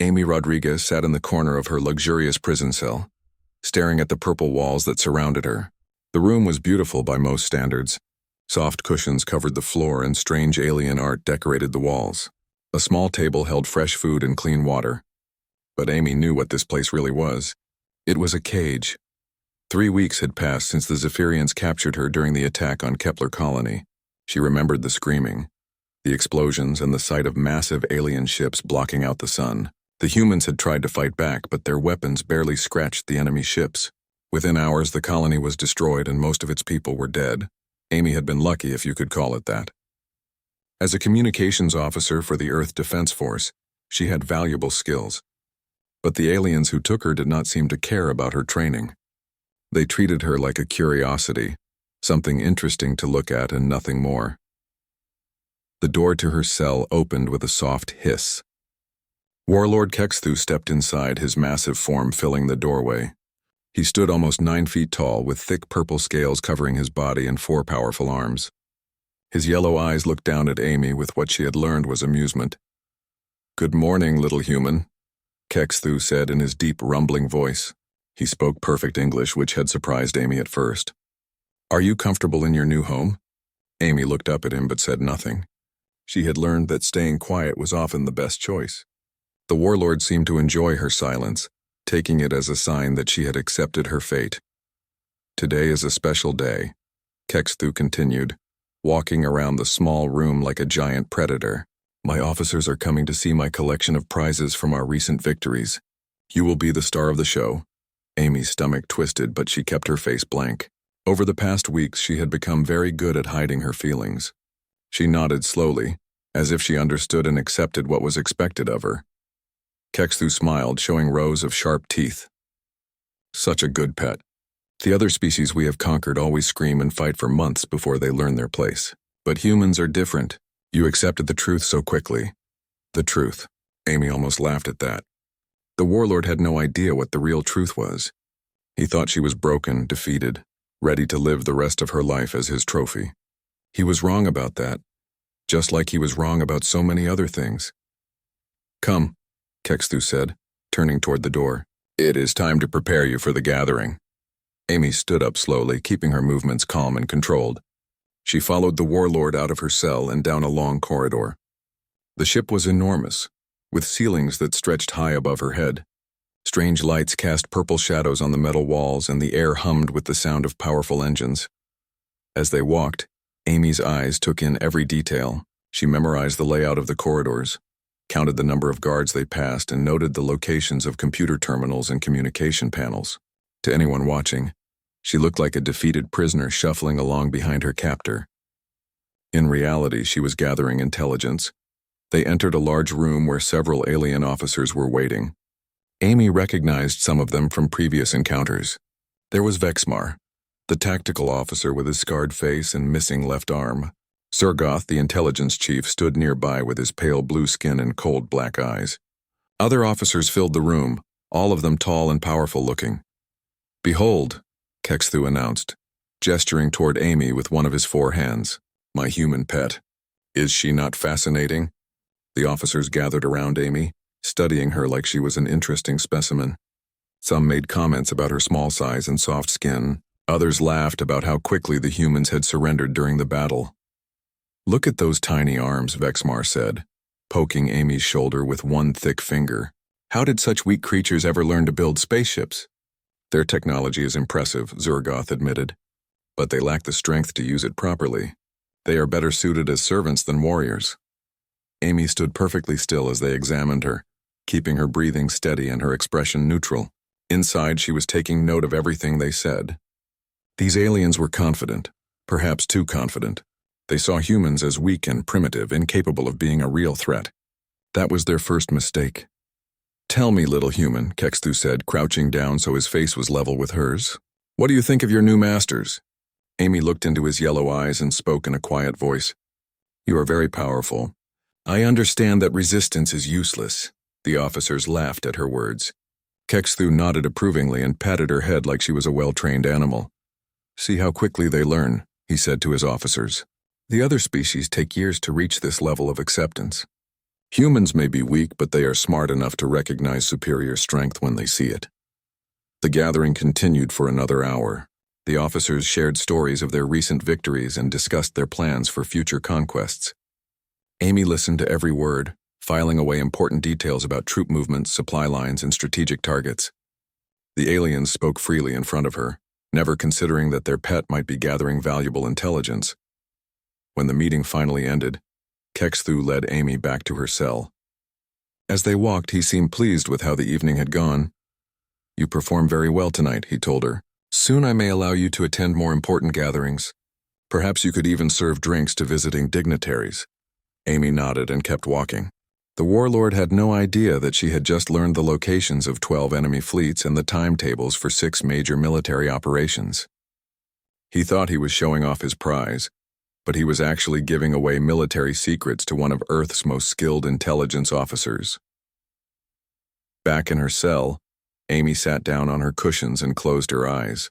Amy Rodriguez sat in the corner of her luxurious prison cell, staring at the purple walls that surrounded her. The room was beautiful by most standards. Soft cushions covered the floor and strange alien art decorated the walls. A small table held fresh food and clean water. But Amy knew what this place really was. It was a cage. 3 weeks had passed since the Zephyrians captured her during the attack on Kepler Colony. She remembered the screaming, the explosions, and the sight of massive alien ships blocking out the sun. The humans had tried to fight back, but their weapons barely scratched the enemy ships. Within hours, the colony was destroyed and most of its people were dead. Amy had been lucky, if you could call it that. As a communications officer for the Earth Defense Force, she had valuable skills. But the aliens who took her did not seem to care about her training. They treated her like a curiosity, something interesting to look at and nothing more. The door to her cell opened with a soft hiss. Warlord Kexthu stepped inside, his massive form filling the doorway. He stood almost 9 feet tall, with thick purple scales covering his body and 4 powerful arms. His yellow eyes looked down at Amy with what she had learned was amusement. "Good morning, little human," Kexthu said in his deep, rumbling voice. He spoke perfect English, which had surprised Amy at first. "Are you comfortable in your new home?" Amy looked up at him but said nothing. She had learned that staying quiet was often the best choice. The warlord seemed to enjoy her silence, taking it as a sign that she had accepted her fate. "Today is a special day," Kexthu continued, walking around the small room like a giant predator. "My officers are coming to see my collection of prizes from our recent victories. You will be the star of the show." Amy's stomach twisted, but she kept her face blank. Over the past weeks, she had become very good at hiding her feelings. She nodded slowly, as if she understood and accepted what was expected of her. Kexthu smiled, showing rows of sharp teeth. "Such a good pet. The other species we have conquered always scream and fight for months before they learn their place. But humans are different. You accepted the truth so quickly." The truth. Amy almost laughed at that. The warlord had no idea what the real truth was. He thought she was broken, defeated, ready to live the rest of her life as his trophy. He was wrong about that, just like he was wrong about so many other things. "Come," Kexthu said, turning toward the door. "It is time to prepare you for the gathering." Amy stood up slowly, keeping her movements calm and controlled. She followed the warlord out of her cell and down a long corridor. The ship was enormous, with ceilings that stretched high above her head. Strange lights cast purple shadows on the metal walls, and the air hummed with the sound of powerful engines. As they walked, Amy's eyes took in every detail. She memorized the layout of the corridors, counted the number of guards they passed, and noted the locations of computer terminals and communication panels. To anyone watching, she looked like a defeated prisoner shuffling along behind her captor. In reality, she was gathering intelligence. They entered a large room where several alien officers were waiting. Amy recognized some of them from previous encounters. There was Vexmar, the tactical officer with his scarred face and missing left arm. Surgoth, the intelligence chief, stood nearby with his pale blue skin and cold black eyes. Other officers filled the room, all of them tall and powerful looking. "Behold," Kexthu announced, gesturing toward Amy with one of his 4 hands. "My human pet. Is she not fascinating?" The officers gathered around Amy, studying her like she was an interesting specimen. Some made comments about her small size and soft skin. Others laughed about how quickly the humans had surrendered during the battle. "Look at those tiny arms," Vexmar said, poking Amy's shoulder with one thick finger. "How did such weak creatures ever learn to build spaceships?" "Their technology is impressive," Zurgoth admitted, "but they lack the strength to use it properly. They are better suited as servants than warriors." Amy stood perfectly still as they examined her, keeping her breathing steady and her expression neutral. Inside, she was taking note of everything they said. These aliens were confident, perhaps too confident. They saw humans as weak and primitive, incapable of being a real threat. That was their first mistake. "Tell me, little human," Kexthu said, crouching down so his face was level with hers. "What do you think of your new masters?" Amy looked into his yellow eyes and spoke in a quiet voice. "You are very powerful. I understand that resistance is useless." The officers laughed at her words. Kexthu nodded approvingly and patted her head like she was a well-trained animal. "See how quickly they learn," he said to his officers. "The other species take years to reach this level of acceptance. Humans may be weak, but they are smart enough to recognize superior strength when they see it. The gathering continued for another hour. The officers shared stories of their recent victories and discussed their plans for future conquests. Amy listened to every word, filing away important details about troop movements, supply lines, and strategic targets. The aliens spoke freely in front of her, never considering that their pet might be gathering valuable intelligence. When the meeting finally ended, Kexthu led Amy back to her cell. As they walked, he seemed pleased with how the evening had gone. "You performed very well tonight," he told her. "Soon I may allow you to attend more important gatherings. Perhaps you could even serve drinks to visiting dignitaries." Amy nodded and kept walking. The Warlord had no idea that she had just learned the locations of 12 enemy fleets and the timetables for 6 major military operations. He thought he was showing off his prize, but he was actually giving away military secrets to one of Earth's most skilled intelligence officers. Back in her cell, Amy sat down on her cushions and closed her eyes.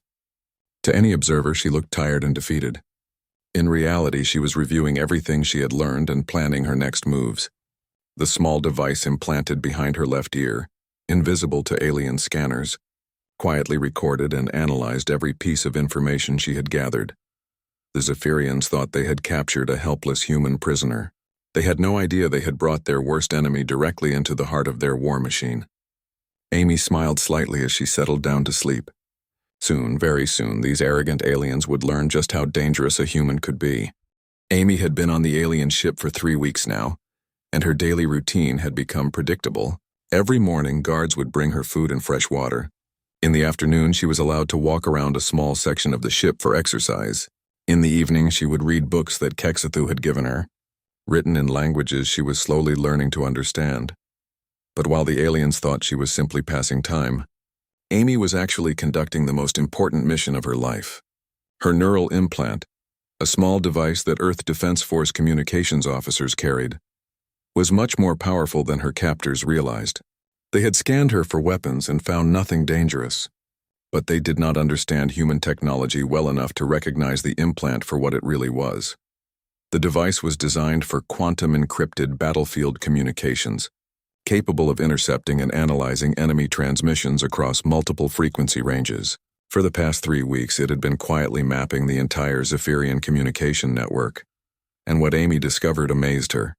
To any observer, she looked tired and defeated. In reality, she was reviewing everything she had learned and planning her next moves. The small device implanted behind her left ear, invisible to alien scanners, quietly recorded and analyzed every piece of information she had gathered. The Zephyrians thought they had captured a helpless human prisoner. They had no idea they had brought their worst enemy directly into the heart of their war machine. Amy smiled slightly as she settled down to sleep. Soon, very soon, these arrogant aliens would learn just how dangerous a human could be. Amy had been on the alien ship for 3 weeks now, and her daily routine had become predictable. Every morning, guards would bring her food and fresh water. In the afternoon, she was allowed to walk around a small section of the ship for exercise. In the evening, she would read books that Kexthu had given her, written in languages she was slowly learning to understand. But while the aliens thought she was simply passing time, Amy was actually conducting the most important mission of her life. Her neural implant, a small device that Earth Defense Force communications officers carried, was much more powerful than her captors realized. They had scanned her for weapons and found nothing dangerous, but they did not understand human technology well enough to recognize the implant for what it really was. The device was designed for quantum-encrypted battlefield communications, capable of intercepting and analyzing enemy transmissions across multiple frequency ranges. For the past 3 weeks, it had been quietly mapping the entire Zephyrian communication network, and what Amy discovered amazed her.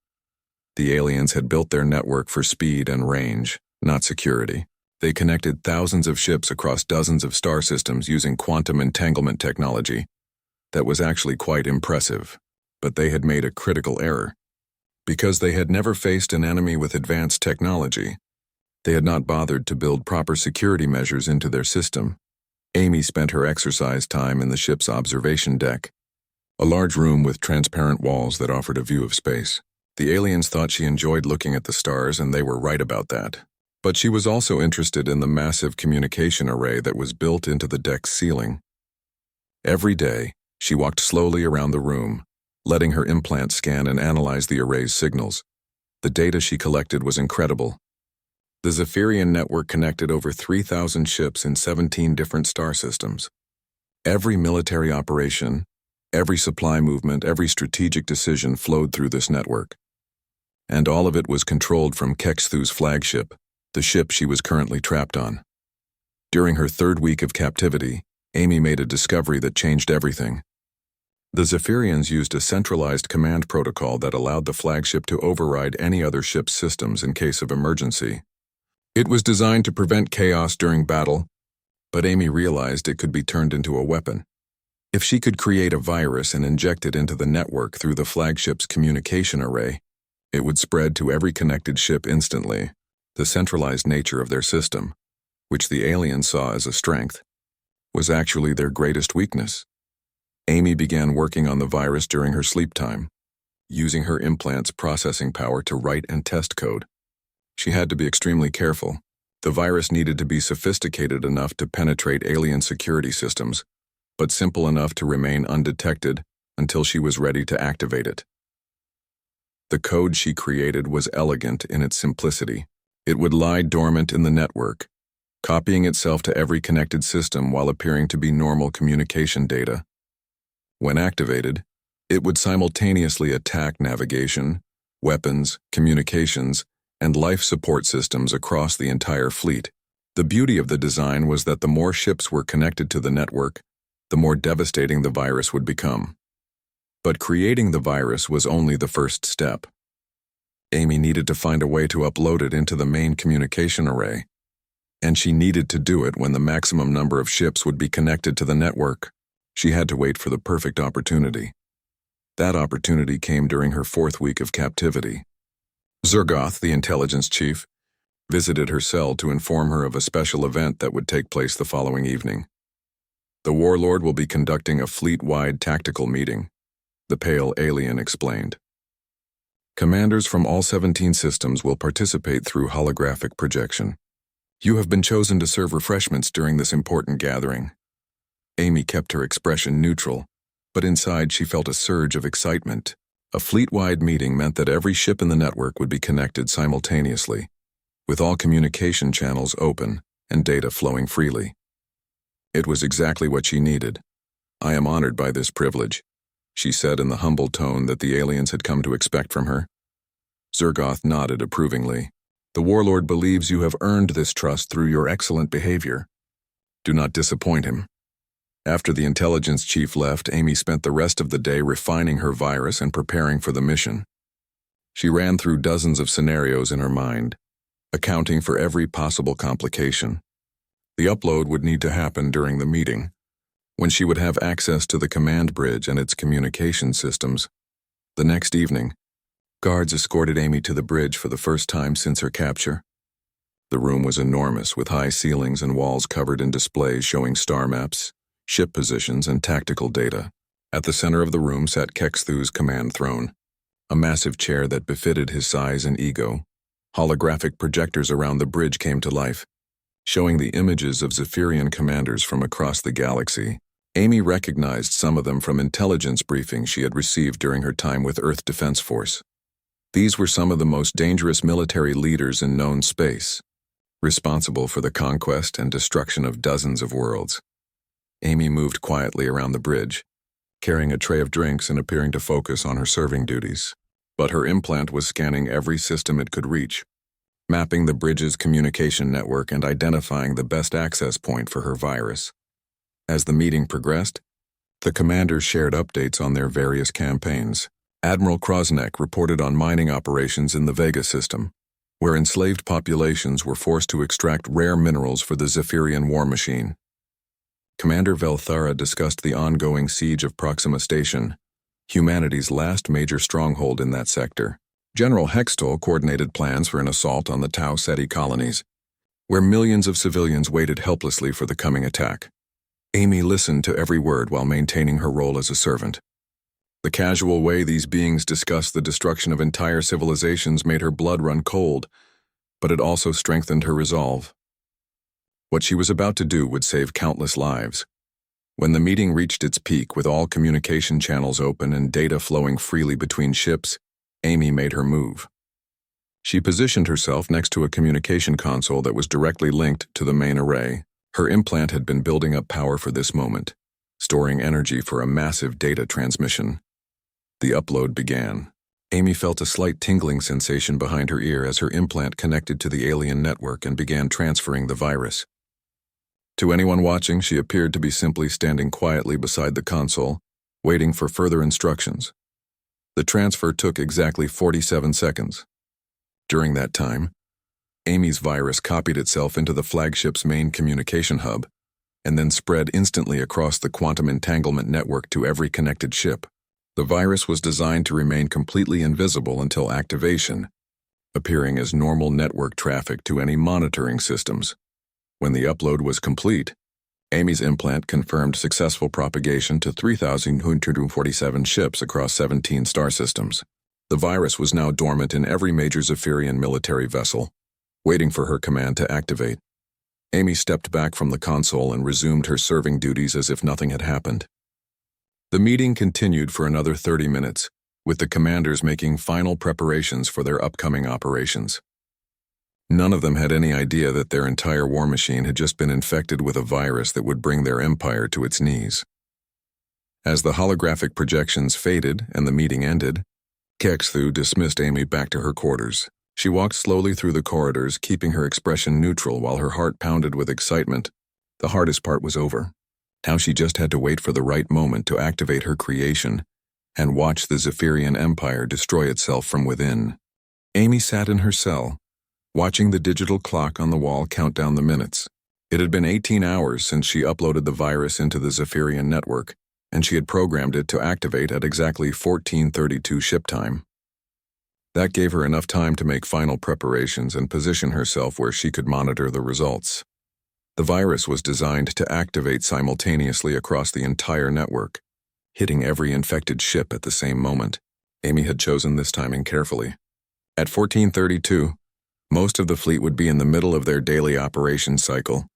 The aliens had built their network for speed and range, not security. They connected thousands of ships across dozens of star systems using quantum entanglement technology. That was actually quite impressive, but they had made a critical error. Because they had never faced an enemy with advanced technology, they had not bothered to build proper security measures into their system. Amy spent her exercise time in the ship's observation deck, a large room with transparent walls that offered a view of space. The aliens thought she enjoyed looking at the stars, and they were right about that. But she was also interested in the massive communication array that was built into the deck's ceiling. Every day, she walked slowly around the room, letting her implant scan and analyze the array's signals. The data she collected was incredible. The Zephyrian network connected over 3,000 ships in 17 different star systems. Every military operation, every supply movement, every strategic decision flowed through this network. And all of it was controlled from Kexthu's flagship, the ship she was currently trapped on. During her 3rd week of captivity, Amy made a discovery that changed everything. The Zephyrians used a centralized command protocol that allowed the flagship to override any other ship's systems in case of emergency. It was designed to prevent chaos during battle, but Amy realized it could be turned into a weapon. If she could create a virus and inject it into the network through the flagship's communication array, it would spread to every connected ship instantly. The centralized nature of their system, which the aliens saw as a strength, was actually their greatest weakness. Amy began working on the virus during her sleep time, using her implant's processing power to write and test code. She had to be extremely careful. The virus needed to be sophisticated enough to penetrate alien security systems, but simple enough to remain undetected until she was ready to activate it. The code she created was elegant in its simplicity. It would lie dormant in the network, copying itself to every connected system while appearing to be normal communication data. When activated, it would simultaneously attack navigation, weapons, communications, and life support systems across the entire fleet. The beauty of the design was that the more ships were connected to the network, the more devastating the virus would become. But creating the virus was only the first step. Amy needed to find a way to upload it into the main communication array, and she needed to do it when the maximum number of ships would be connected to the network. She had to wait for the perfect opportunity. That opportunity came during her 4th week of captivity. Zergoth, the intelligence chief, visited her cell to inform her of a special event that would take place the following evening. The Warlord will be conducting a fleet-wide tactical meeting, the pale alien explained. Commanders from all 17 systems will participate through holographic projection. You have been chosen to serve refreshments during this important gathering. Amy kept her expression neutral, but inside she felt a surge of excitement. A fleet-wide meeting meant that every ship in the network would be connected simultaneously, with all communication channels open and data flowing freely. It was exactly what she needed. I am honored by this privilege, she said in the humble tone that the aliens had come to expect from her. Zergoth nodded approvingly. The Warlord believes you have earned this trust through your excellent behavior. Do not disappoint him. After the intelligence chief left, Amy spent the rest of the day refining her virus and preparing for the mission. She ran through dozens of scenarios in her mind, accounting for every possible complication. The upload would need to happen during the meeting, when she would have access to the command bridge and its communication systems. The next evening, guards escorted Amy to the bridge for the first time since her capture. The room was enormous, with high ceilings and walls covered in displays showing star maps, ship positions, and tactical data. At the center of the room sat Kexthu's command throne, a massive chair that befitted his size and ego. Holographic projectors around the bridge came to life, showing the images of Zephyrian commanders from across the galaxy. Amy recognized some of them from intelligence briefings she had received during her time with Earth Defense Force. These were some of the most dangerous military leaders in known space, responsible for the conquest and destruction of dozens of worlds. Amy moved quietly around the bridge, carrying a tray of drinks and appearing to focus on her serving duties. But her implant was scanning every system it could reach, mapping the bridge's communication network and identifying the best access point for her virus. As the meeting progressed, the commanders shared updates on their various campaigns. Admiral Krosnek reported on mining operations in the Vega system, where enslaved populations were forced to extract rare minerals for the Zephyrian war machine. Commander Velthara discussed the ongoing siege of Proxima Station, humanity's last major stronghold in that sector. General Hextol coordinated plans for an assault on the Tau Ceti colonies, where millions of civilians waited helplessly for the coming attack. Amy listened to every word while maintaining her role as a servant. The casual way these beings discussed the destruction of entire civilizations made her blood run cold, but it also strengthened her resolve. What she was about to do would save countless lives. When the meeting reached its peak with all communication channels open and data flowing freely between ships, Amy made her move. She positioned herself next to a communication console that was directly linked to the main array. Her implant had been building up power for this moment, storing energy for a massive data transmission. The upload began. Amy felt a slight tingling sensation behind her ear as her implant connected to the alien network and began transferring the virus. To anyone watching, she appeared to be simply standing quietly beside the console, waiting for further instructions. The transfer took exactly 47 seconds. During that time, Amy's virus copied itself into the flagship's main communication hub, and then spread instantly across the quantum entanglement network to every connected ship. The virus was designed to remain completely invisible until activation, appearing as normal network traffic to any monitoring systems. When the upload was complete, Amy's implant confirmed successful propagation to 3,147 ships across 17 star systems. The virus was now dormant in every major Zephyrian military vessel, waiting for her command to activate. Amy stepped back from the console and resumed her serving duties as if nothing had happened. The meeting continued for another 30 minutes, with the commanders making final preparations for their upcoming operations. None of them had any idea that their entire war machine had just been infected with a virus that would bring their empire to its knees. As the holographic projections faded and the meeting ended, Kexthu dismissed Amy back to her quarters. She walked slowly through the corridors, keeping her expression neutral while her heart pounded with excitement. The hardest part was over. Now she just had to wait for the right moment to activate her creation and watch the Zephyrian Empire destroy itself from within. Amy sat in her cell, watching the digital clock on the wall count down the minutes. It had been 18 hours since she uploaded the virus into the Zephyrian network, and she had programmed it to activate at exactly 14:32 ship time. That gave her enough time to make final preparations and position herself where she could monitor the results. The virus was designed to activate simultaneously across the entire network, hitting every infected ship at the same moment. Amy had chosen this timing carefully. At 14:32, most of the fleet would be in the middle of their daily operations cycle.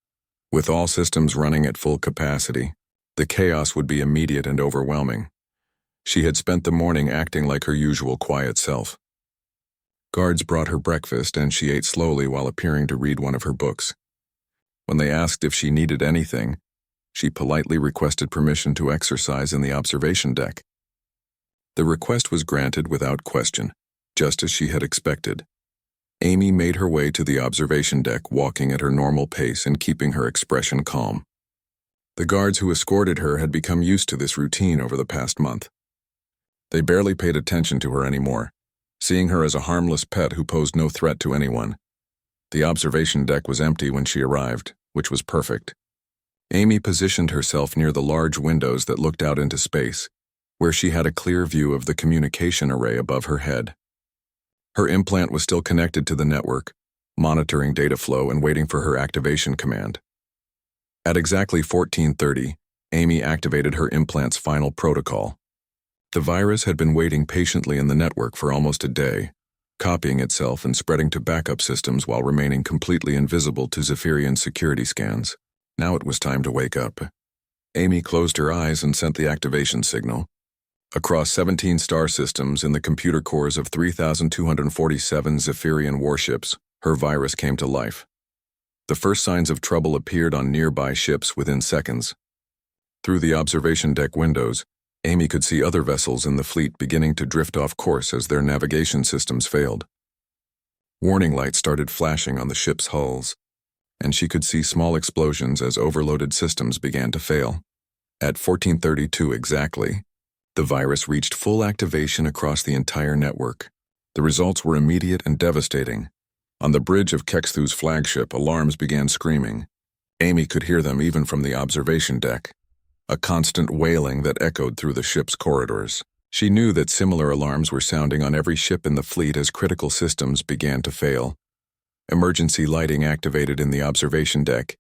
With all systems running at full capacity, the chaos would be immediate and overwhelming. She had spent the morning acting like her usual quiet self. Guards brought her breakfast and she ate slowly while appearing to read one of her books. When they asked if she needed anything, she politely requested permission to exercise in the observation deck. The request was granted without question, just as she had expected. Amy made her way to the observation deck, walking at her normal pace and keeping her expression calm. The guards who escorted her had become used to this routine over the past month. They barely paid attention to her anymore, seeing her as a harmless pet who posed no threat to anyone. The observation deck was empty when she arrived, which was perfect. Amy positioned herself near the large windows that looked out into space, where she had a clear view of the communication array above her head. Her implant was still connected to the network, monitoring data flow and waiting for her activation command. At exactly 14:30, Amy activated her implant's final protocol. The virus had been waiting patiently in the network for almost a day, copying itself and spreading to backup systems while remaining completely invisible to Zephyrian security scans. Now it was time to wake up. Amy closed her eyes and sent the activation signal. Across 17 star systems in the computer cores of 3,247 Zephyrian warships, her virus came to life. The first signs of trouble appeared on nearby ships within seconds. Through the observation deck windows, Amy could see other vessels in the fleet beginning to drift off course as their navigation systems failed. Warning lights started flashing on the ship's hulls, and she could see small explosions as overloaded systems began to fail. At 14:32 exactly, the virus reached full activation across the entire network. The results were immediate and devastating. On the bridge of Kexthu's flagship, alarms began screaming. Amy could hear them even from the observation deck, a constant wailing that echoed through the ship's corridors. She knew that similar alarms were sounding on every ship in the fleet as critical systems began to fail. Emergency lighting activated in the observation deck,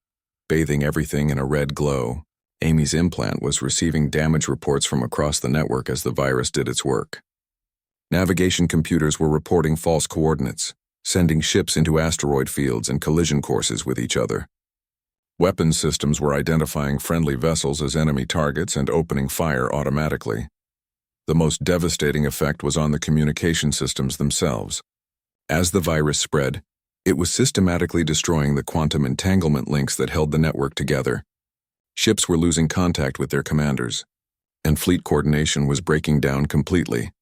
bathing everything in a red glow. Amy's implant was receiving damage reports from across the network as the virus did its work. Navigation computers were reporting false coordinates, sending ships into asteroid fields and collision courses with each other. Weapons systems were identifying friendly vessels as enemy targets and opening fire automatically. The most devastating effect was on the communication systems themselves. As the virus spread, it was systematically destroying the quantum entanglement links that held the network together. Ships were losing contact with their commanders, and fleet coordination was breaking down completely.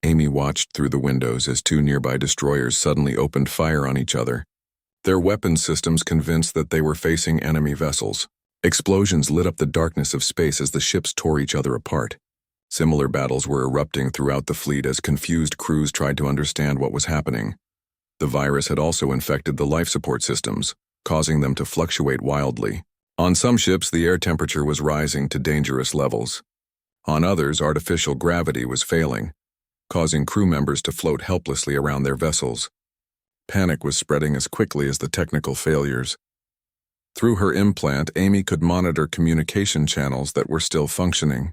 Amy watched through the windows as two nearby destroyers suddenly opened fire on each other, their weapons systems convinced that they were facing enemy vessels. Explosions lit up the darkness of space as the ships tore each other apart. Similar battles were erupting throughout the fleet as confused crews tried to understand what was happening. The virus had also infected the life support systems, causing them to fluctuate wildly. On some ships, the air temperature was rising to dangerous levels. On others, artificial gravity was failing, causing crew members to float helplessly around their vessels. Panic was spreading as quickly as the technical failures. Through her implant, Amy could monitor communication channels that were still functioning.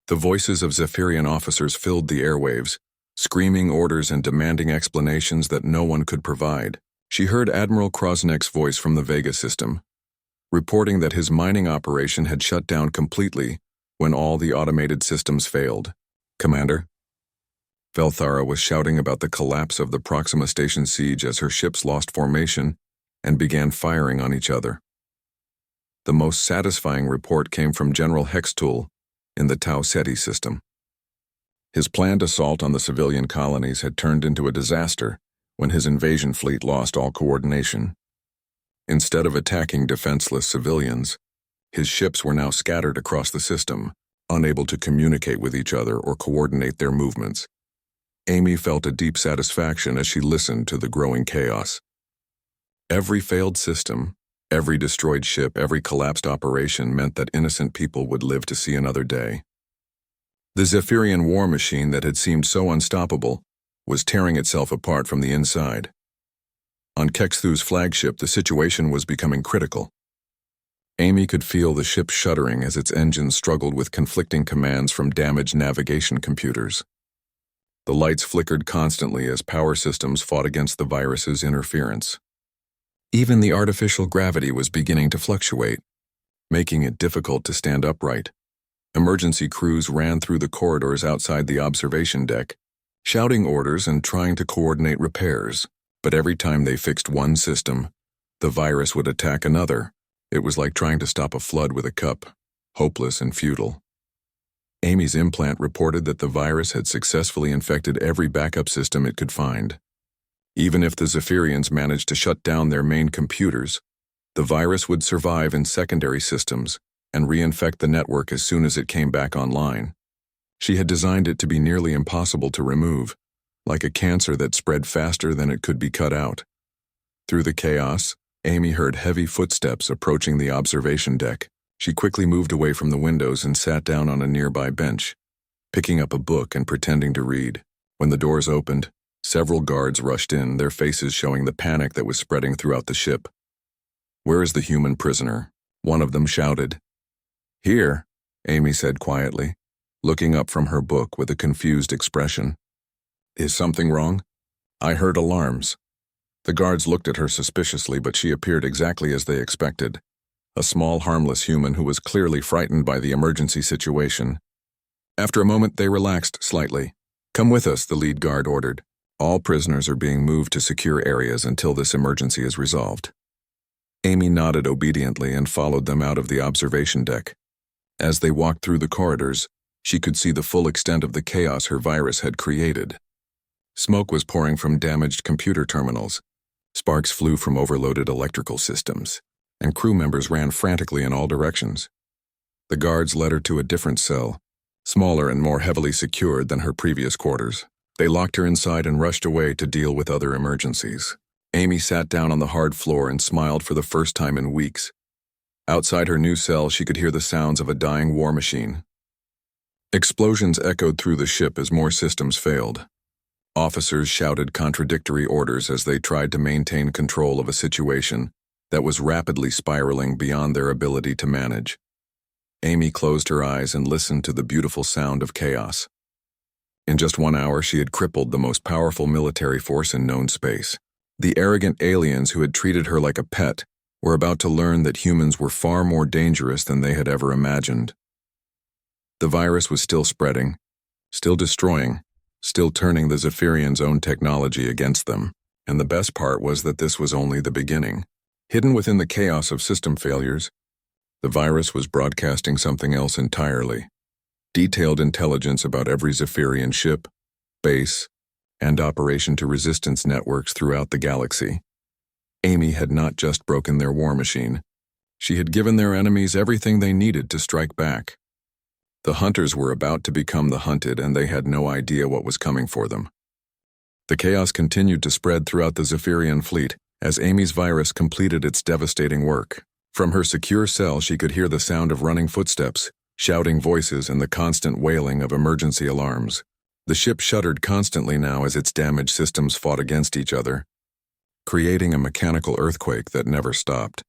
The voices of Zephyrian officers filled the airwaves, screaming orders and demanding explanations that no one could provide. She heard Admiral Krosnek's voice from the Vega system, reporting that his mining operation had shut down completely when all the automated systems failed. "Commander?" Velthara was shouting about the collapse of the Proxima Station siege as her ships lost formation and began firing on each other. The most satisfying report came from General Hextool in the Tau Ceti system. His planned assault on the civilian colonies had turned into a disaster when his invasion fleet lost all coordination. Instead of attacking defenseless civilians, his ships were now scattered across the system, unable to communicate with each other or coordinate their movements. Amy felt a deep satisfaction as she listened to the growing chaos. Every failed system, every destroyed ship, every collapsed operation meant that innocent people would live to see another day. The Zephyrian war machine that had seemed so unstoppable was tearing itself apart from the inside. On Kexthu's flagship, the situation was becoming critical. Amy could feel the ship shuddering as its engines struggled with conflicting commands from damaged navigation computers. The lights flickered constantly as power systems fought against the virus's interference. Even the artificial gravity was beginning to fluctuate, making it difficult to stand upright. Emergency crews ran through the corridors outside the observation deck, shouting orders and trying to coordinate repairs. But every time they fixed one system, the virus would attack another. It was like trying to stop a flood with a cup, hopeless and futile. Amy's implant reported that the virus had successfully infected every backup system it could find. Even if the Zephyrians managed to shut down their main computers, the virus would survive in secondary systems and reinfect the network as soon as it came back online. She had designed it to be nearly impossible to remove, like a cancer that spread faster than it could be cut out. Through the chaos, Amy heard heavy footsteps approaching the observation deck. She quickly moved away from the windows and sat down on a nearby bench, picking up a book and pretending to read. When the doors opened, several guards rushed in, their faces showing the panic that was spreading throughout the ship. "Where is the human prisoner?" one of them shouted. "Here," Amy said quietly, looking up from her book with a confused expression. "Is something wrong?" "I heard alarms." The guards looked at her suspiciously, but she appeared exactly as they expected. A small, harmless human who was clearly frightened by the emergency situation. After a moment, they relaxed slightly. "Come with us," the lead guard ordered. "All prisoners are being moved to secure areas until this emergency is resolved." Amy nodded obediently and followed them out of the observation deck. As they walked through the corridors, she could see the full extent of the chaos her virus had created. Smoke was pouring from damaged computer terminals. Sparks flew from overloaded electrical systems, and crew members ran frantically in all directions. The guards led her to a different cell, smaller and more heavily secured than her previous quarters. They locked her inside and rushed away to deal with other emergencies. Amy sat down on the hard floor and smiled for the first time in weeks. Outside her new cell, she could hear the sounds of a dying war machine. Explosions echoed through the ship as more systems failed. Officers shouted contradictory orders as they tried to maintain control of a situation that was rapidly spiraling beyond their ability to manage. Amy closed her eyes and listened to the beautiful sound of chaos. In just 1 hour, she had crippled the most powerful military force in known space. The arrogant aliens who had treated her like a pet were about to learn that humans were far more dangerous than they had ever imagined. The virus was still spreading, still destroying, still turning the Zephyrians' own technology against them. And the best part was that this was only the beginning. Hidden within the chaos of system failures, the virus was broadcasting something else entirely. Detailed intelligence about every Zephyrian ship, base, and operation to resistance networks throughout the galaxy. Amy had not just broken their war machine. She had given their enemies everything they needed to strike back. The hunters were about to become the hunted, and they had no idea what was coming for them. The chaos continued to spread throughout the Zephyrian fleet as Amy's virus completed its devastating work. From her secure cell, she could hear the sound of running footsteps, shouting voices, and the constant wailing of emergency alarms. The ship shuddered constantly now as its damaged systems fought against each other, creating a mechanical earthquake that never stopped.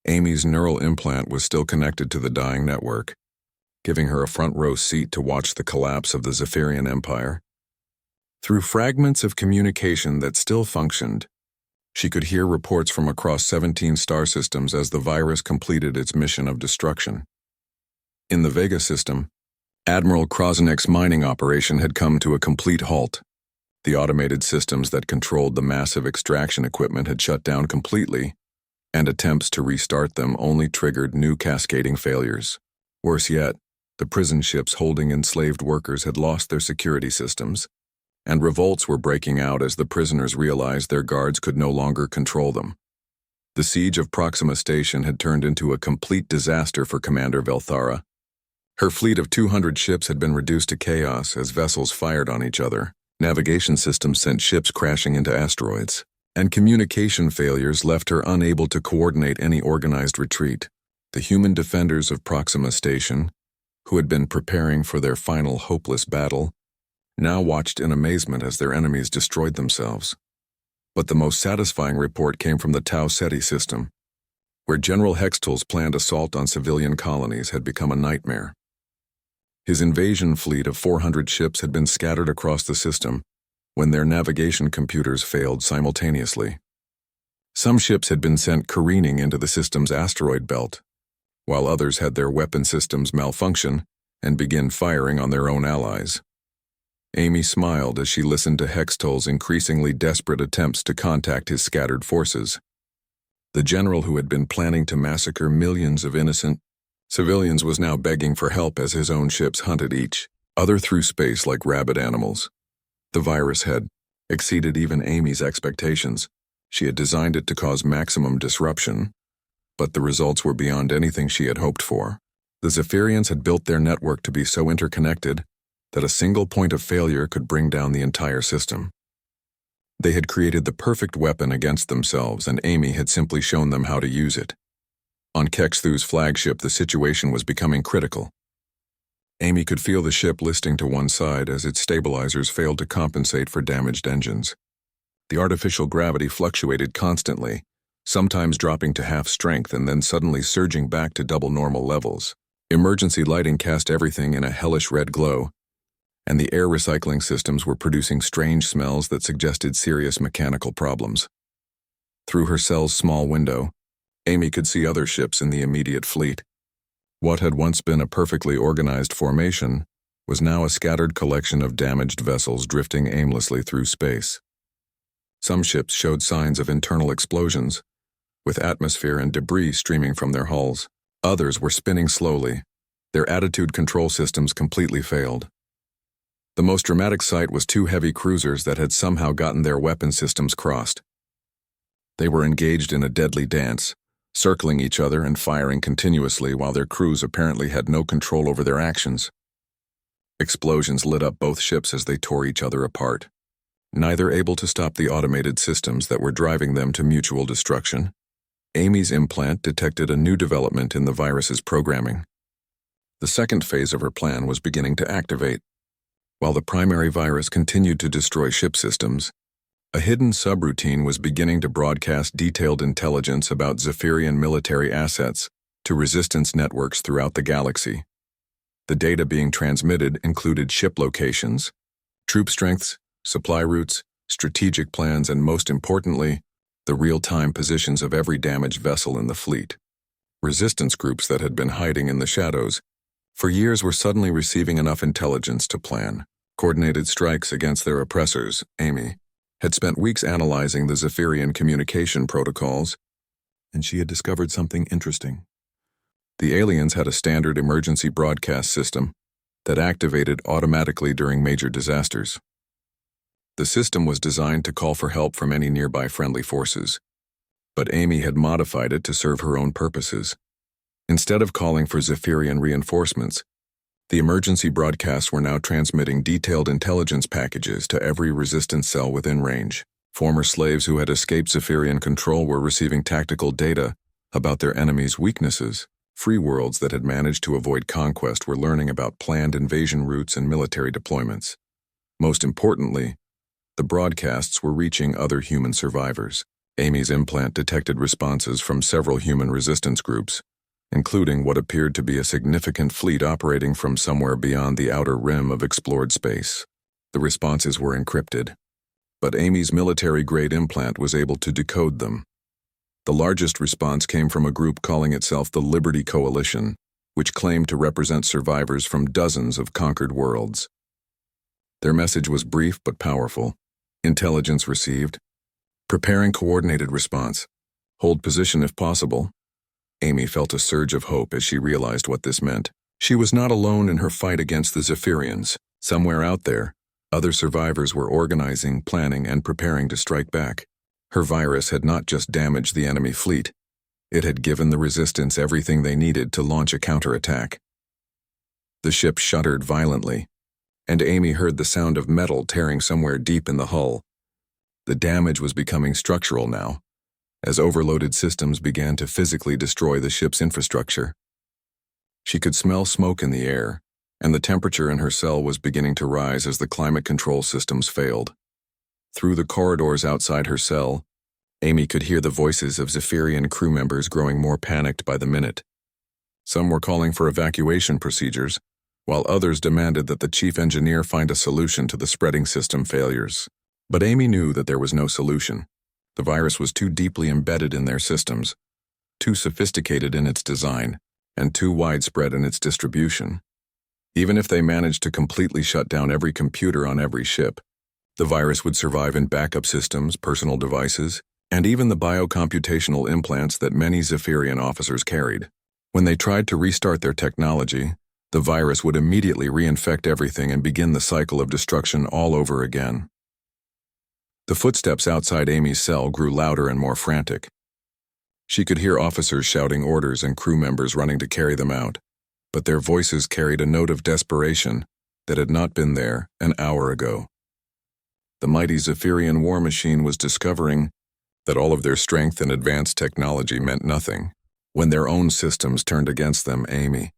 Amy's neural implant was still connected to the dying network, giving her a front-row seat to watch the collapse of the Zephyrian Empire. Through fragments of communication that still functioned, she could hear reports from across 17 star systems as the virus completed its mission of destruction. In the Vega system, Admiral Krosnick's mining operation had come to a complete halt. The automated systems that controlled the massive extraction equipment had shut down completely, and attempts to restart them only triggered new cascading failures. Worse yet, The prison ships holding enslaved workers had lost their security systems, and revolts were breaking out as the prisoners realized their guards could no longer control them. The siege of Proxima Station had turned into a complete disaster for Commander Velthara. Her fleet of 200 ships had been reduced to chaos as vessels fired on each other. Navigation systems sent ships crashing into asteroids, and communication failures left her unable to coordinate any organized retreat. The human defenders of Proxima Station, who had been preparing for their final hopeless battle, now watched in amazement as their enemies destroyed themselves. But the most satisfying report came from the Tau Ceti system, where General Hextall's planned assault on civilian colonies had become a nightmare. His invasion fleet of 400 ships had been scattered across the system when their navigation computers failed simultaneously. Some ships had been sent careening into the system's asteroid belt, while others had their weapon systems malfunction and begin firing on their own allies. Amy smiled as she listened to Hextall's increasingly desperate attempts to contact his scattered forces. The general who had been planning to massacre millions of innocent civilians was now begging for help as his own ships hunted each other through space like rabid animals. The virus had exceeded even Amy's expectations. She had designed it to cause maximum disruption, but the results were beyond anything she had hoped for. The Zephyrians had built their network to be so interconnected that a single point of failure could bring down the entire system. They had created the perfect weapon against themselves, and Amy had simply shown them how to use it. On Kexthu's flagship, the situation was becoming critical. Amy could feel the ship listing to one side as its stabilizers failed to compensate for damaged engines. The artificial gravity fluctuated constantly, sometimes dropping to half strength and then suddenly surging back to double normal levels. Emergency lighting cast everything in a hellish red glow, and the air recycling systems were producing strange smells that suggested serious mechanical problems. Through her cell's small window, Amy could see other ships in the immediate fleet. What had once been a perfectly organized formation was now a scattered collection of damaged vessels drifting aimlessly through space. Some ships showed signs of internal explosions, with atmosphere and debris streaming from their hulls. Others were spinning slowly. Their attitude control systems completely failed. The most dramatic sight was two heavy cruisers that had somehow gotten their weapon systems crossed. They were engaged in a deadly dance, circling each other and firing continuously while their crews apparently had no control over their actions. Explosions lit up both ships as they tore each other apart, neither able to stop the automated systems that were driving them to mutual destruction. Amy's implant detected a new development in the virus's programming. The second phase of her plan was beginning to activate. While the primary virus continued to destroy ship systems, a hidden subroutine was beginning to broadcast detailed intelligence about Zephyrian military assets to resistance networks throughout the galaxy. The data being transmitted included ship locations, troop strengths, supply routes, strategic plans, and most importantly, the real-time positions of every damaged vessel in the fleet. Resistance groups that had been hiding in the shadows for years were suddenly receiving enough intelligence to plan coordinated strikes against their oppressors. Amy had spent weeks analyzing the Zephyrian communication protocols, and she had discovered something interesting. The aliens had a standard emergency broadcast system that activated automatically during major disasters. The system was designed to call for help from any nearby friendly forces, but Amy had modified it to serve her own purposes. Instead of calling for Zephyrian reinforcements, the emergency broadcasts were now transmitting detailed intelligence packages to every resistance cell within range. Former slaves who had escaped Zephyrian control were receiving tactical data about their enemies' weaknesses. Free worlds that had managed to avoid conquest were learning about planned invasion routes and military deployments. Most importantly, the broadcasts were reaching other human survivors. Amy's implant detected responses from several human resistance groups, including what appeared to be a significant fleet operating from somewhere beyond the outer rim of explored space. The responses were encrypted, but Amy's military-grade implant was able to decode them. The largest response came from a group calling itself the Liberty Coalition, which claimed to represent survivors from dozens of conquered worlds. Their message was brief but powerful. Intelligence received. Preparing coordinated response. Hold position if possible. Amy felt a surge of hope as she realized what this meant. She was not alone in her fight against the Zephyrians. Somewhere out there, other survivors were organizing, planning, and preparing to strike back. Her virus had not just damaged the enemy fleet, it had given the resistance everything they needed to launch a counterattack. The ship shuddered violently, and Amy heard the sound of metal tearing somewhere deep in the hull. The damage was becoming structural now, as overloaded systems began to physically destroy the ship's infrastructure. She could smell smoke in the air, and the temperature in her cell was beginning to rise as the climate control systems failed. Through the corridors outside her cell, Amy could hear the voices of Zephyrian crew members growing more panicked by the minute. Some were calling for evacuation procedures, while others demanded that the chief engineer find a solution to the spreading system failures. But Amy knew that there was no solution. The virus was too deeply embedded in their systems, too sophisticated in its design, and too widespread in its distribution. Even if they managed to completely shut down every computer on every ship, the virus would survive in backup systems, personal devices, and even the biocomputational implants that many Zephyrian officers carried. When they tried to restart their technology, the virus would immediately reinfect everything and begin the cycle of destruction all over again. The footsteps outside Amy's cell grew louder and more frantic. She could hear officers shouting orders and crew members running to carry them out, but their voices carried a note of desperation that had not been there an hour ago. The mighty Zephyrian war machine was discovering that all of their strength and advanced technology meant nothing. When their own systems turned against them, Amy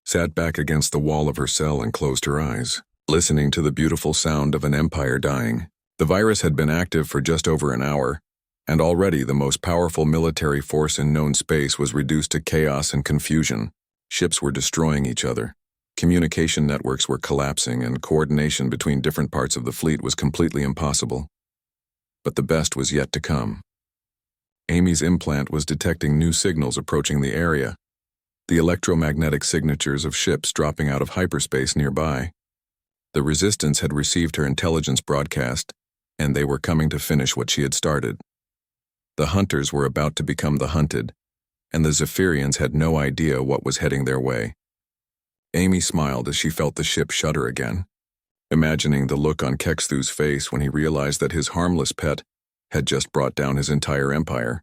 sat back against the wall of her cell and closed her eyes, listening to the beautiful sound of an empire dying. The virus had been active for just over an hour, and already the most powerful military force in known space was reduced to chaos and confusion. Ships were destroying each other. Communication networks were collapsing, and coordination between different parts of the fleet was completely impossible. But the best was yet to come. Amy's implant was detecting new signals approaching the area, the electromagnetic signatures of ships dropping out of hyperspace nearby. The Resistance had received her intelligence broadcast, and they were coming to finish what she had started. The hunters were about to become the hunted, and the Zephyrians had no idea what was heading their way. Amy smiled as she felt the ship shudder again, imagining the look on Kexthu's face when he realized that his harmless pet had just brought down his entire empire.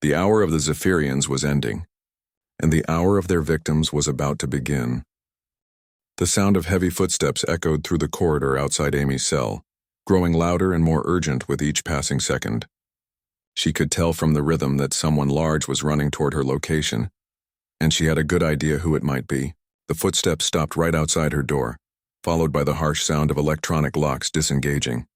The hour of the Zephyrians was ending, and the hour of their victims was about to begin. The sound of heavy footsteps echoed through the corridor outside Amy's cell, growing louder and more urgent with each passing second. She could tell from the rhythm that someone large was running toward her location, and she had a good idea who it might be. The footsteps stopped right outside her door, followed by the harsh sound of electronic locks disengaging.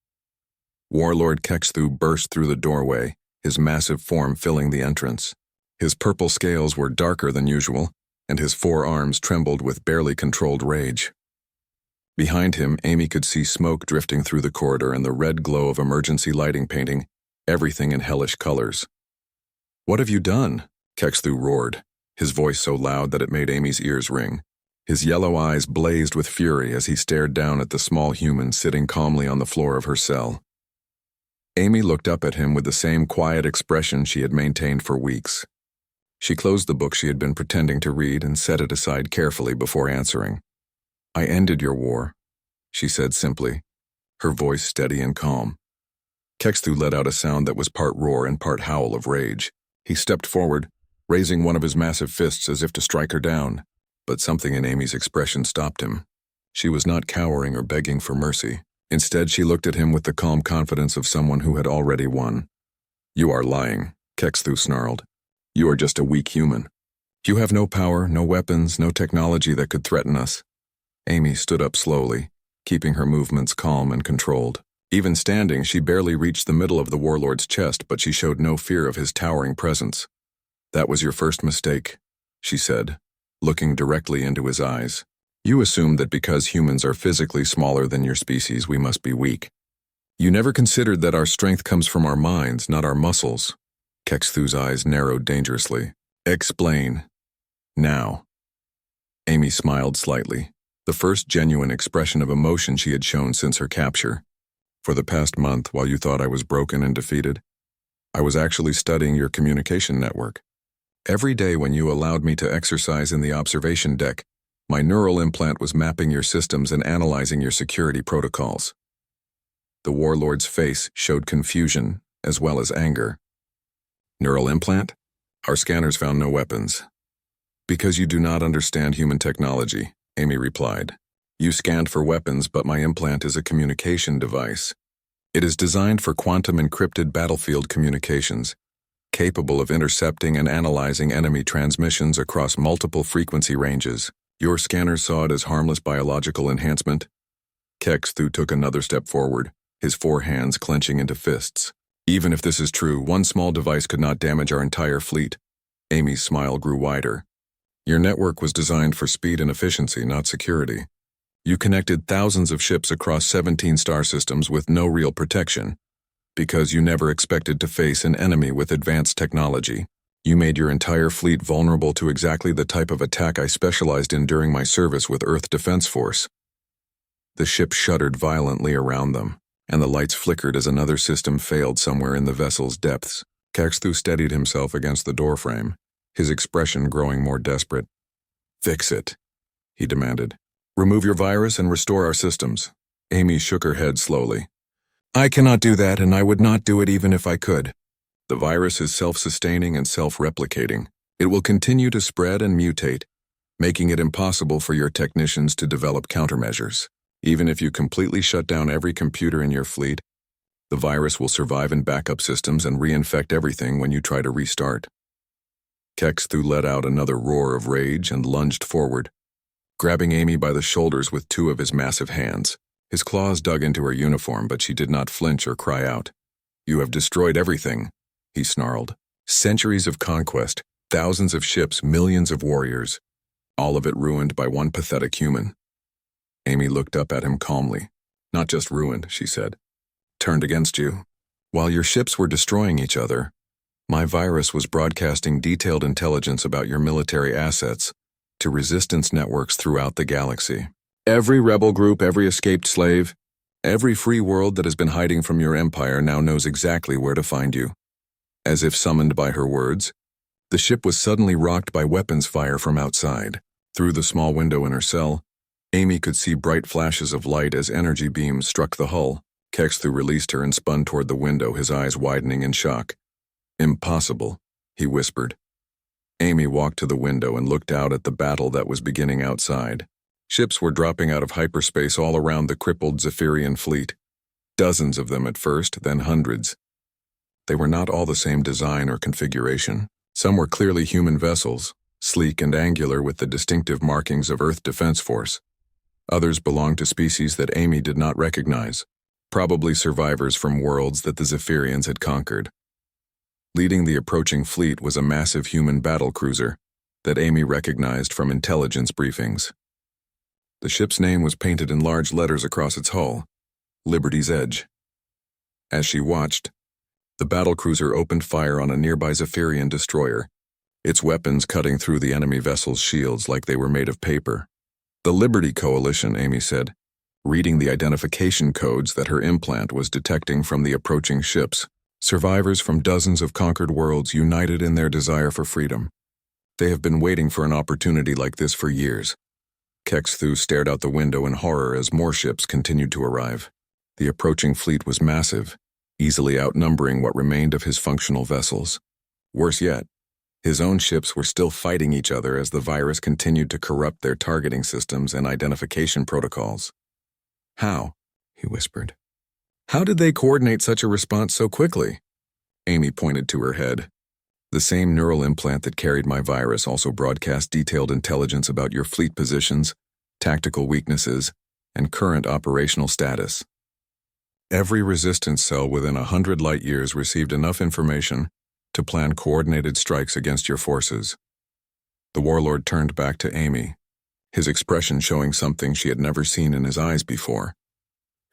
Warlord Kexthu burst through the doorway, his massive form filling the entrance. His purple scales were darker than usual, and his forearms trembled with barely controlled rage. Behind him, Amy could see smoke drifting through the corridor and the red glow of emergency lighting painting everything in hellish colors. "What have you done?" Kexthu roared, his voice so loud that it made Amy's ears ring. His yellow eyes blazed with fury as he stared down at the small human sitting calmly on the floor of her cell. Amy looked up at him with the same quiet expression she had maintained for weeks. She closed the book she had been pretending to read and set it aside carefully before answering. "I ended your war," she said simply, her voice steady and calm. Kexthu let out a sound that was part roar and part howl of rage. He stepped forward, raising one of his massive fists as if to strike her down, but something in Amy's expression stopped him. She was not cowering or begging for mercy. Instead, she looked at him with the calm confidence of someone who had already won. "You are lying," Kexthu snarled. "You are just a weak human. You have no power, no weapons, no technology that could threaten us." Amy stood up slowly, keeping her movements calm and controlled. Even standing, she barely reached the middle of the warlord's chest, but she showed no fear of his towering presence. "That was your first mistake," she said, looking directly into his eyes. "You assumed that because humans are physically smaller than your species, we must be weak. You never considered that our strength comes from our minds, not our muscles." Kexthu's eyes narrowed dangerously. "Explain. Now." Amy smiled slightly, the first genuine expression of emotion she had shown since her capture. "For the past month, while you thought I was broken and defeated, I was actually studying your communication network. Every day when you allowed me to exercise in the observation deck, My neural implant was mapping your systems and analyzing your security protocols. The Warlord's face showed confusion as well as anger. Neural implant? Our scanners found no weapons. Because you do not understand human technology, Amy replied. You scanned for weapons, but my implant is a communication device. It is designed for quantum encrypted battlefield communications, capable of intercepting and analyzing enemy transmissions across multiple frequency ranges. Your scanners saw it as harmless biological enhancement? Kexthu took another step forward, his four hands clenching into fists. Even if this is true, one small device could not damage our entire fleet. Amy's smile grew wider. Your network was designed for speed and efficiency, not security. You connected thousands of ships across 17 star systems with no real protection. Because you never expected to face an enemy with advanced technology, you made your entire fleet vulnerable to exactly the type of attack I specialized in during my service with Earth Defense Force. The ship shuddered violently around them, and the lights flickered as another system failed somewhere in the vessel's depths. Kexthu steadied himself against the doorframe, his expression growing more desperate. Fix it, he demanded. Remove your virus and restore our systems. Amy shook her head slowly. I cannot do that, and I would not do it even if I could. The virus is self-sustaining and self-replicating. It will continue to spread and mutate, making it impossible for your technicians to develop countermeasures. Even if you completely shut down every computer in your fleet, the virus will survive in backup systems and reinfect everything when you try to restart. Kexthu let out another roar of rage and lunged forward, grabbing Amy by the shoulders with two of his massive hands. His claws dug into her uniform, but she did not flinch or cry out. You have destroyed everything, he snarled. Centuries of conquest, thousands of ships, millions of warriors, all of it ruined by one pathetic human. Amy looked up at him calmly. Not just ruined, she said. Turned against you. While your ships were destroying each other, my virus was broadcasting detailed intelligence about your military assets to resistance networks throughout the galaxy. Every rebel group, every escaped slave, every free world that has been hiding from your empire now knows exactly where to find you. As if summoned by her words, the ship was suddenly rocked by weapons fire from outside. Through the small window in her cell, Amy could see bright flashes of light as energy beams struck the hull. Kexthu released her and spun toward the window, his eyes widening in shock. Impossible, he whispered. Amy walked to the window and looked out at the battle that was beginning outside. Ships were dropping out of hyperspace all around the crippled Zephyrian fleet. Dozens of them at first, then hundreds. They were not all the same design or configuration. Some were clearly human vessels, sleek and angular with the distinctive markings of Earth Defense Force. Others belonged to species that Amy did not recognize, probably survivors from worlds that the Zephyrians had conquered. Leading the approaching fleet was a massive human battlecruiser that Amy recognized from intelligence briefings. The ship's name was painted in large letters across its hull, Liberty's Edge. As she watched, the battlecruiser opened fire on a nearby Zephyrian destroyer, its weapons cutting through the enemy vessel's shields like they were made of paper. The Liberty Coalition, Amy said, reading the identification codes that her implant was detecting from the approaching ships. Survivors from dozens of conquered worlds united in their desire for freedom. They have been waiting for an opportunity like this for years. Kexthu stared out the window in horror as more ships continued to arrive. The approaching fleet was massive, easily outnumbering what remained of his functional vessels. Worse yet, his own ships were still fighting each other as the virus continued to corrupt their targeting systems and identification protocols. How? He whispered. How did they coordinate such a response so quickly? Amy pointed to her head. The same neural implant that carried my virus also broadcast detailed intelligence about your fleet positions, tactical weaknesses, and current operational status. Every resistance cell within 100 light years received enough information to plan coordinated strikes against your forces. The Warlord turned back to Amy, his expression showing something she had never seen in his eyes before.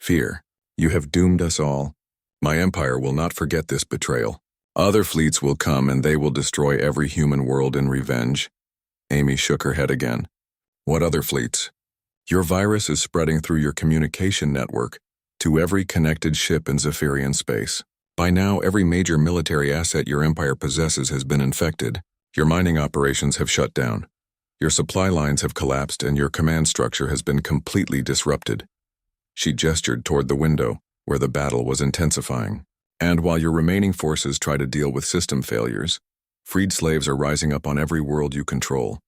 Fear. You have doomed us all. My empire will not forget this betrayal. Other fleets will come and they will destroy every human world in revenge. Amy shook her head again. What other fleets? Your virus is spreading through your communication network to every connected ship in Zephyrian space. By now, every major military asset your empire possesses has been infected. Your mining operations have shut down. Your supply lines have collapsed and your command structure has been completely disrupted. She gestured toward the window, where the battle was intensifying. And while your remaining forces try to deal with system failures, freed slaves are rising up on every world you control.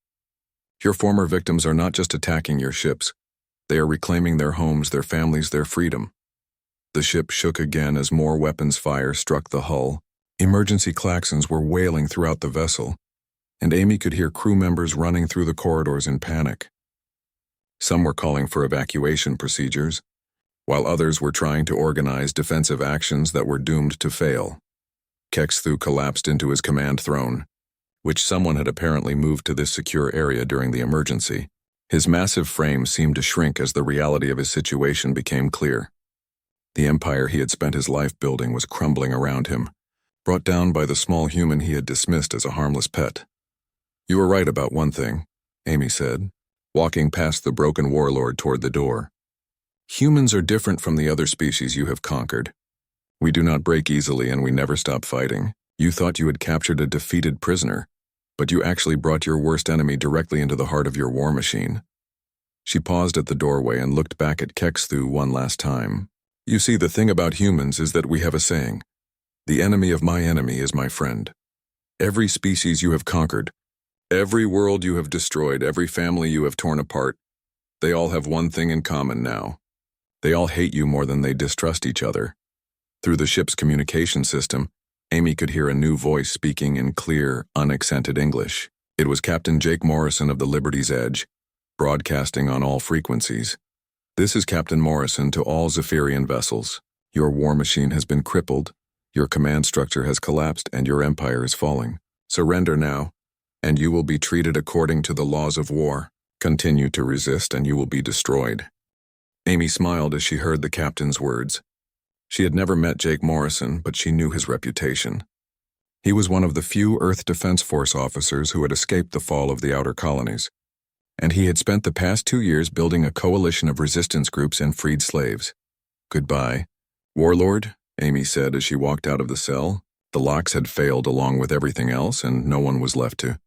Your former victims are not just attacking your ships, they are reclaiming their homes, their families, their freedom. The ship shook again as more weapons fire struck the hull. Emergency klaxons were wailing throughout the vessel, and Amy could hear crew members running through the corridors in panic. Some were calling for evacuation procedures, while others were trying to organize defensive actions that were doomed to fail. Kexthu collapsed into his command throne, which someone had apparently moved to this secure area during the emergency. His massive frame seemed to shrink as the reality of his situation became clear. The empire he had spent his life building was crumbling around him, brought down by the small human he had dismissed as a harmless pet. "You were right about one thing," Amy said, walking past the broken warlord toward the door. "Humans are different from the other species you have conquered. We do not break easily and we never stop fighting. You thought you had captured a defeated prisoner, but you actually brought your worst enemy directly into the heart of your war machine." She paused at the doorway and looked back at Kexthu one last time. "You see, the thing about humans is that we have a saying. The enemy of my enemy is my friend. Every species you have conquered, every world you have destroyed, every family you have torn apart, they all have one thing in common now. They all hate you more than they distrust each other." Through the ship's communication system, Amy could hear a new voice speaking in clear, unaccented English. It was Captain Jake Morrison of the Liberty's Edge, broadcasting on all frequencies. "This is Captain Morrison to all Zephyrian vessels. Your war machine has been crippled, your command structure has collapsed, and your empire is falling. Surrender now, and you will be treated according to the laws of war. Continue to resist, and you will be destroyed." Amy smiled as she heard the captain's words. She had never met Jake Morrison, but she knew his reputation. He was one of the few Earth Defense Force officers who had escaped the fall of the outer colonies, and he had spent the past 2 years building a coalition of resistance groups and freed slaves. "Goodbye, Warlord," Amy said as she walked out of the cell. The locks had failed along with everything else, and no one was left to